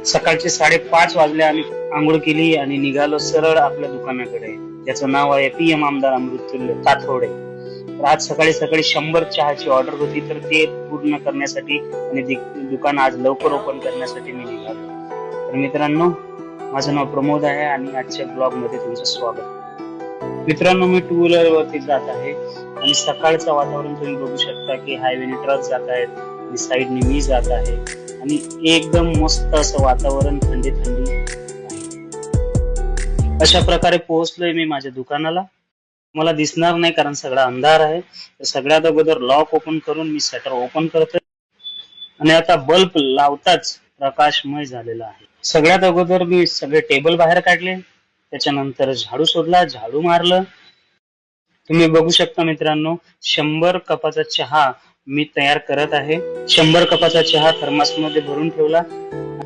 सकाळचे 5:30 वाजले. आम्ही आंघोळ केली आणि निघालो सरळ आपल्या दुकानाकडे, ज्याचं नाव आहे PM आमदार अमृततुल्य ताथोडे. तर आज सकाळी सकाळी 100 चहाची ऑर्डर होती, तर ते पूर्ण करण्यासाठी आणि दुकान आज लवकर ओपन करण्यासाठी मी निघालो. तर मित्रांनो, माझं नाव प्रमोद आहे आणि आजच्या ब्लॉग मध्ये तुमचं स्वागत. मित्रांनो, मी 2 व्हीलर वरती जात आहे आणि सकाळचं वातावरण तुम्ही बघू शकता की हायवेने ट्रक जात आहेत आणि साईडने मी जात आहे आणि एकदम मस्त असं वातावरण, थंडी थंडी आहे. अशा प्रकारे पोहोचलोय मी माझ्या दुकानाला. मला दिसणार नाही कारण सगळा अंधार आहे. तर सगळ्यात अगोदर लॉक ओपन करून मी शटर ओपन करतोय आणि आता बल्ब लावताच प्रकाशमय झालेला आहे. सगळ्यात अगोदर मी सगळे टेबल बाहेर काढले, त्याच्यानंतर झाडू शोधला, झाडू मारलं. तुम्ही बघू शकता मित्रांनो, 100 कपाचा चहा मी तयार करत आहे. 100 कपाचा चहा थर्मासमध्ये भरून ठेवला.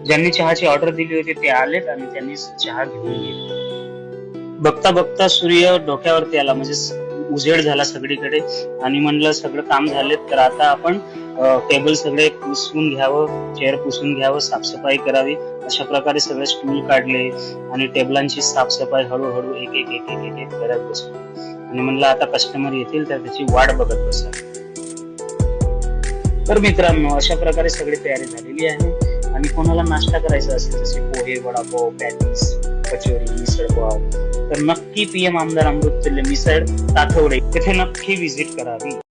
ज्यांनी चहाची ऑर्डर दिली होती ते आलेत आणि त्यांनी चहा घेऊन गेले. बघता बघता सूर्य डोक्यावरती आला, म्हणजे उजेड झाला सगळीकडे आणि म्हणलं सगळं काम झाले, तर आता आपण टेबल सगळे पुसून घ्यावं, चेअर पुसून घ्यावं, साफसफाई करावी. अशा प्रकारे सगळे स्टूल काढले आणि टेबलांची साफसफाई हळूहळू एक एक एक एक एक करत बसलो आणि म्हणलं आता कस्टमर येतील तर त्याची वाट बघत बसा. तर मित्रांनो, अशा प्रकारे सगळी तयारी झालेली आहे आणि कोणाला नाश्ता करायचा असेल जसे पोहे, वडापाव, पॅटीस, कचोरी, मिसळपाव, तर नक्की PM आमदार अमृततुल्य मिसळ ताथोडे येथे नक्की व्हिजिट करावी.